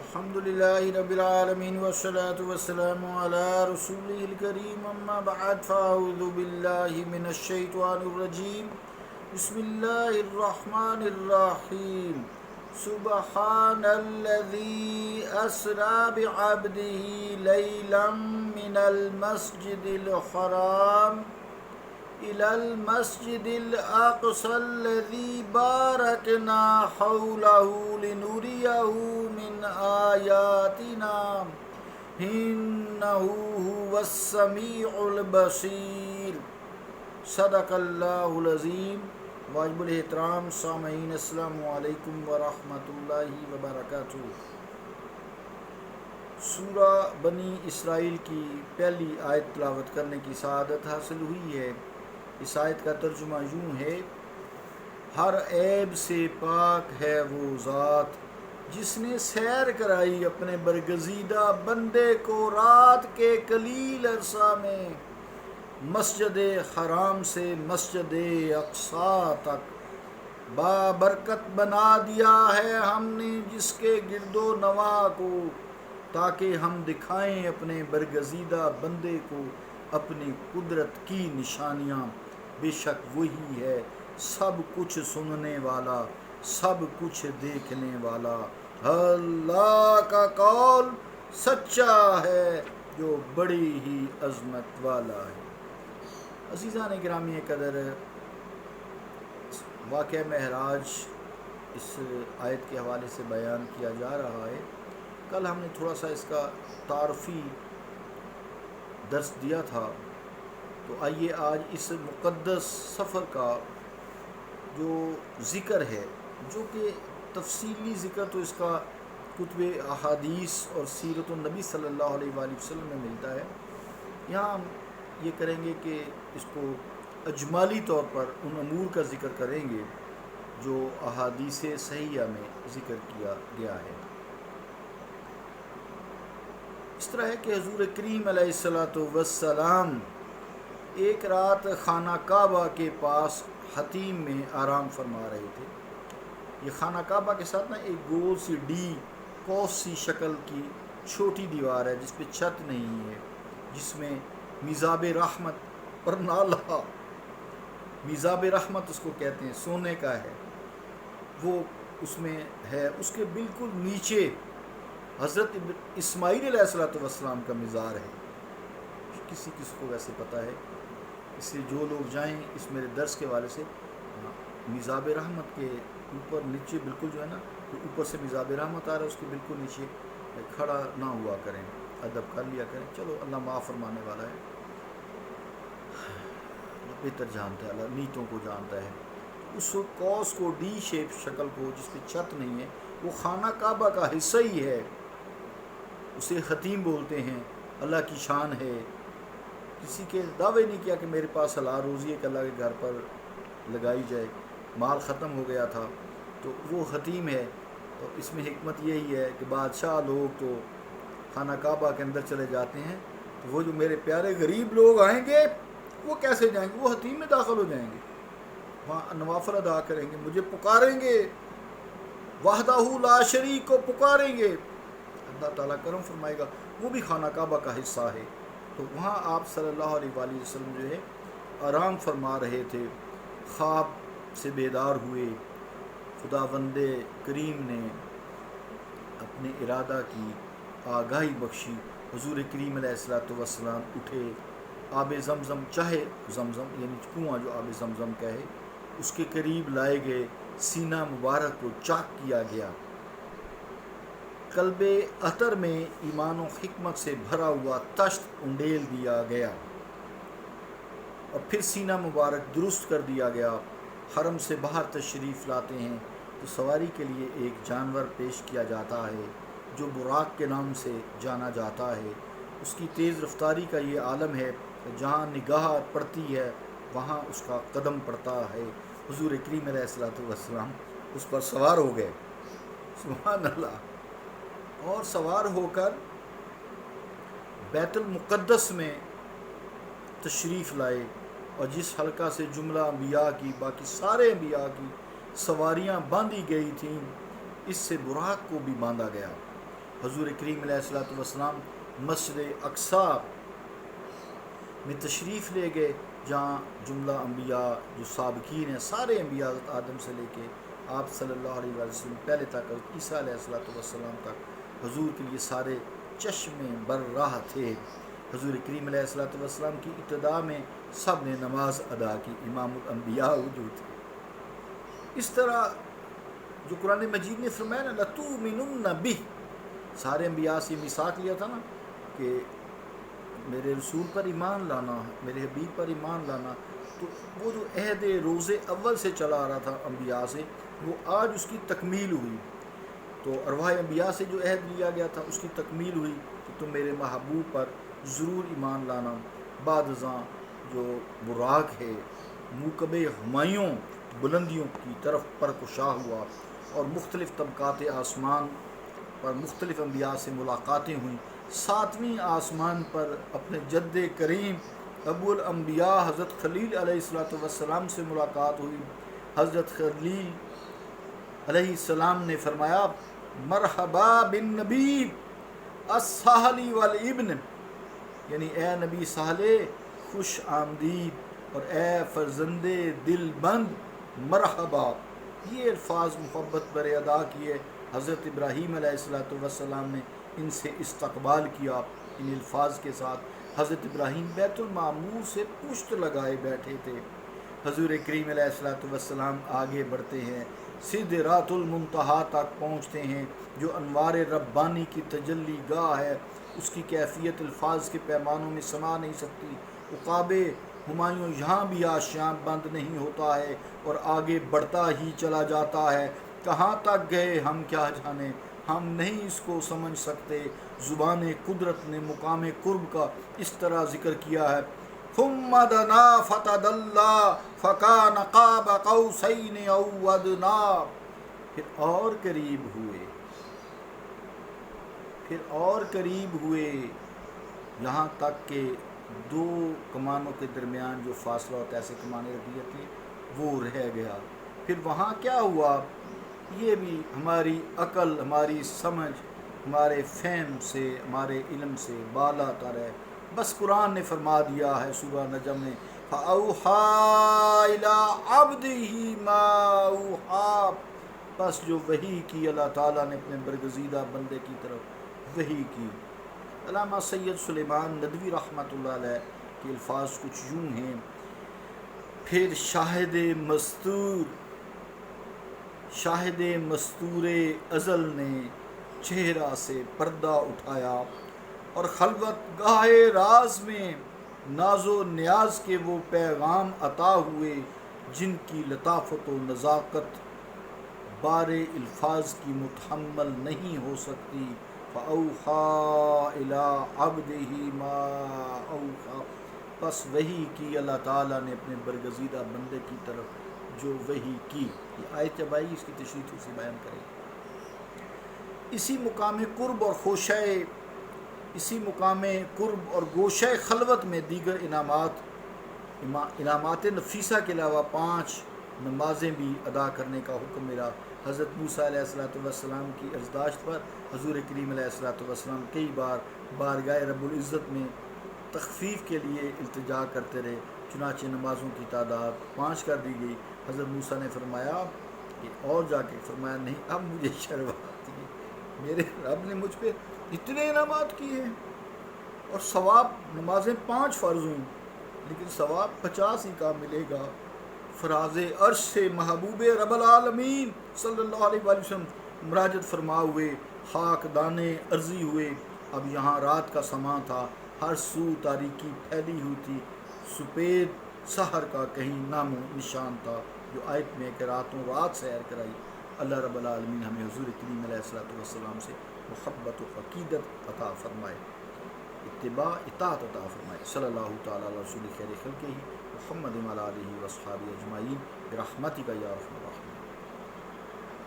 الحمد لله رب العالمين والصلاة والسلام على رسوله الكريم أما بعد فأعوذ بالله من الشيطان الرجيم بسم الله الرحمن الرحيم سبحان الذي أسرى بعبده ليلا من المسجد الحرام إلى المسجد الأقصى الذي باركنا حوله لنريه من آياتنا إنه هو السميع البصير صدق اللہ العظیم۔ واجب الاحترام سامعین، السلام علیکم ورحمۃ اللہ وبرکاتہ۔ سورہ بنی اسرائیل کی پہلی آیت تلاوت کرنے کی سعادت حاصل ہوئی ہے۔ اس آیت کا ترجمہ یوں ہے: ہر عیب سے پاک ہے وہ ذات جس نے سیر کرائی اپنے برگزیدہ بندے کو رات کے قلیل عرصہ میں مسجد حرام سے مسجد اقصی تک بابرکت بنا دیا ہے ہم نے جس کے گرد و نواح کو، تاکہ ہم دکھائیں اپنے برگزیدہ بندے کو اپنی قدرت کی نشانیاں۔ بے شک وہی ہے سب کچھ سننے والا، سب کچھ دیکھنے والا۔ اللہ کا قول سچا ہے جو بڑی ہی عظمت والا ہے۔ عزیزان گرامی قدر، واقعہ معراج اس آیت کے حوالے سے بیان کیا جا رہا ہے۔ کل ہم نے تھوڑا سا اس کا تعارفی درس دیا تھا، تو آئیے آج اس مقدس سفر کا جو ذکر ہے، جو کہ تفصیلی ذکر تو اس کا کتب احادیث اور سیرت النبی صلی اللہ علیہ وآلہ وسلم میں ملتا ہے، یہاں ہم یہ کریں گے کہ اس کو اجمالی طور پر ان امور کا ذکر کریں گے جو احادیث صحیحہ میں ذکر کیا گیا ہے۔ اس طرح ہے کہ حضور کریم علیہ السلام ایک رات خانہ کعبہ کے پاس حتیم میں آرام فرما رہے تھے۔ یہ خانہ کعبہ کے ساتھ ایک گول سی ڈی کوس سی شکل کی چھوٹی دیوار ہے جس پہ چھت نہیں ہے، جس میں میزاب رحمت پر نالا، میزاب رحمت اس کو کہتے ہیں، سونے کا ہے، وہ اس میں ہے۔ اس کے بالکل نیچے حضرت اسماعیل علیہ السلام کا مزار ہے۔ کسی کو ویسے پتہ ہے، اس سے جو لوگ جائیں اس میرے درس کے والے سے، میزاب رحمت کے اوپر نیچے بالکل جو ہے نا، اوپر سے میزاب رحمت آ رہا ہے، اس کے بالکل نیچے کھڑا نہ ہوا کریں، ادب کر لیا کریں۔ چلو اللہ معاف فرمانے والا ہے، بہتر جانتا ہے، اللہ نیتوں کو جانتا ہے۔ اس کوس کو ڈی شیپ شکل کو جس پہ چھت نہیں ہے، وہ خانہ کعبہ کا حصہ ہی ہے، اسے حتیم بولتے ہیں۔ اللہ کی شان ہے، کسی کے دعوے نہیں کیا کہ میرے پاس حلال روزی ہے کہ اللہ کے گھر پر لگائی جائے، مال ختم ہو گیا تھا تو وہ حتیم ہے۔ تو اس میں حکمت یہی ہے کہ بادشاہ لوگ تو خانہ کعبہ کے اندر چلے جاتے ہیں، تو وہ جو میرے پیارے غریب لوگ آئیں گے وہ کیسے جائیں گے؟ وہ حتیم میں داخل ہو جائیں گے، وہاں نوافل ادا کریں گے، مجھے پکاریں گے، وحدہ لا شریک کو پکاریں گے، اللہ تعالیٰ کرم فرمائے گا، وہ بھی خانہ کعبہ کا حصہ ہے۔ تو وہاں آپ صلی اللہ علیہ وآلہ وسلم جو ہے آرام فرما رہے تھے، خواب سے بیدار ہوئے، خداوند کریم نے اپنے ارادہ کی آگاہی بخشی، حضور کریم علیہ السلام اٹھے، آب زمزم، چاہے زمزم یعنی کنواں جو آب زمزم کا ہے، اس کے قریب لائے گئے، سینہ مبارک کو چاک کیا گیا، قلب عطر میں ایمان و حکمت سے بھرا ہوا تشت انڈیل دیا گیا، اور پھر سینہ مبارک درست کر دیا گیا۔ حرم سے باہر تشریف لاتے ہیں تو سواری کے لیے ایک جانور پیش کیا جاتا ہے جو براق کے نام سے جانا جاتا ہے۔ اس کی تیز رفتاری کا یہ عالم ہے کہ جہاں نگاہ پڑتی ہے وہاں اس کا قدم پڑتا ہے۔ حضور کریم علیہ السلام اس پر سوار ہو گئے، سبحان اللہ، اور سوار ہو کر بیت المقدس میں تشریف لائے، اور جس حلقہ سے جملہ انبیاء کی، باقی سارے انبیاء کی سواریاں باندھی گئی تھیں، اس سے براق کو بھی باندھا گیا۔ حضور کریم علیہ الصلوۃ والسلام مسجد اقصیٰ میں تشریف لے گئے، جہاں جملہ انبیاء جو سابقین ہیں، سارے انبیاء حضرت آدم سے لے کے آپ صلی اللہ علیہ وسلم پہلے تک، حضرت عیسیٰ علیہ الصلوۃ والسلام تک حضور کے لیے سارے چشمے بر راہ تھے۔ حضور کریم علیہ الصلوۃ والسلام کی ابتدا میں سب نے نماز ادا کی، امام الانبیاء وجود تھے۔ اس طرح جو قرآن مجید نے فرمایا نا لَتُؤْمِنُنَّ بِهِ، سارے انبیاء سے میثاق لیا تھا نا کہ میرے رسول پر ایمان لانا، میرے حبیب پر ایمان لانا، تو وہ جو عہد روز اول سے چلا آ رہا تھا انبیاء سے، وہ آج اس کی تکمیل ہوئی۔ تو ارواح انبیاء سے جو عہد لیا گیا تھا اس کی تکمیل ہوئی کہ تم میرے محبوب پر ضرور ایمان لانا۔ بعد ازاں جو براق ہے موکب ہمایوں بلندیوں کی طرف پرکشا ہوا، اور مختلف طبقات آسمان پر مختلف انبیاء سے ملاقاتیں ہوئیں۔ 7ویں آسمان پر اپنے جد کریم ابو الانبیاء حضرت خلیل علیہ السلام سے ملاقات ہوئی۔ حضرت خلیل علیہ السلام نے فرمایا مرحبا بالنبی الساحلی والابن، یعنی اے نبی صالح خوش آمدید، اور اے فرزند دل بند مرحبا۔ یہ الفاظ محبت پر ادا کیے۔ حضرت ابراہیم علیہ السلام نے ان سے استقبال کیا ان الفاظ کے ساتھ۔ حضرت ابراہیم بیت المعمور سے پشت لگائے بیٹھے تھے۔ حضور کریم علیہ السلام آگے بڑھتے ہیں، سدرۃ المنتہا تک پہنچتے ہیں، جو انوار ربانی کی تجلی گاہ ہے۔ اس کی کیفیت الفاظ کے پیمانوں میں سما نہیں سکتی۔ عقاب ہمایوں یہاں بھی آشیاں بند نہیں ہوتا ہے اور آگے بڑھتا ہی چلا جاتا ہے۔ کہاں تک گئے ہم کیا جانے، ہم نہیں اس کو سمجھ سکتے۔ زبان قدرت نے مقام قرب کا اس طرح ذکر کیا ہے ثم دنا فتدلی فکان قاب قوسین او ادنی، پھر اور قریب ہوئے یہاں تک کہ دو کمانوں کے درمیان جو فاصلہ ہوتا ہے، ایسے کمانیں رکھی جاتی ہیں، وہ رہ گیا۔ پھر وہاں کیا ہوا، یہ بھی ہماری عقل، ہماری سمجھ، ہمارے فہم سے، ہمارے علم سے بالا تر ہے۔ بس قرآن نے فرما دیا ہے سورہ نجم میں فَأَوْحَىٰ إِلَىٰ عَبْدِهِ مَا أَوْحَىٰ، بس جو وحی کی اللہ تعالیٰ نے اپنے برگزیدہ بندے کی طرف وحی کی۔ علامہ سید سلیمان ندوی رحمۃ اللہ علیہ کے الفاظ کچھ یوں ہیں، پھر شاہد مستور ازل نے چہرہ سے پردہ اٹھایا، اور خلوت گاہ راز میں ناز و نیاز کے وہ پیغام عطا ہوئے جن کی لطافت و نزاکت بار الفاظ کی متحمل نہیں ہو سکتی۔ فَأَوْحَىٰ إِلَىٰ عَبْدِهِ مَا أَوْحَىٰ، بس وحی کی اللہ تعالیٰ نے اپنے برگزیدہ بندے کی طرف جو وحی کی۔ یہ آیت جب آئی اس کی تشریح سے بیان کرے۔ اسی مقام قرب اور گوشہ خلوت میں دیگر انعامات نفیسہ کے علاوہ 5 نمازیں بھی ادا کرنے کا حکم ملا۔ حضرت موسیٰ علیہ السلام کی ارزداشت پر حضور کریم علیہ السلام کئی بار بارگاہ رب العزت میں تخفیف کے لیے التجا کرتے رہے، چنانچہ نمازوں کی تعداد 5 کر دی گئی۔ حضرت موسیٰ نے فرمایا کہ اور جا کے فرمایا نہیں، اب مجھے شرم آتی ہے، میرے رب نے مجھ پہ اتنے انعامات کیے ہیں، اور ثواب نمازیں 5 فرض ہوئیں لیکن ثواب 50 ہی کا ملے گا۔ فراز عرش سے محبوب رب العالمین صلی اللہ علیہ وسلم مراجعت فرما ہوئے، خاک دانے عرضی ہوئے۔ اب یہاں رات کا سماں تھا، ہر سو تاریکی پھیلی ہوئی تھی، سپید سحر کا کہیں نام و نشان تھا، جو آیت میں کہ راتوں رات سیر کرائی۔ اللہ رب العالمین ہمیں حضور کریم علیہ السلام سے محبت و عقیدت عطا فرمائے، اتباع اطاعت عطا فرمائے۔ صلی اللہ تعالیٰ علیہ رسول خیر خلقہ محمد وعلی آلہ وصحبہ اجمعین برحمتک یا ارحم الراحمین۔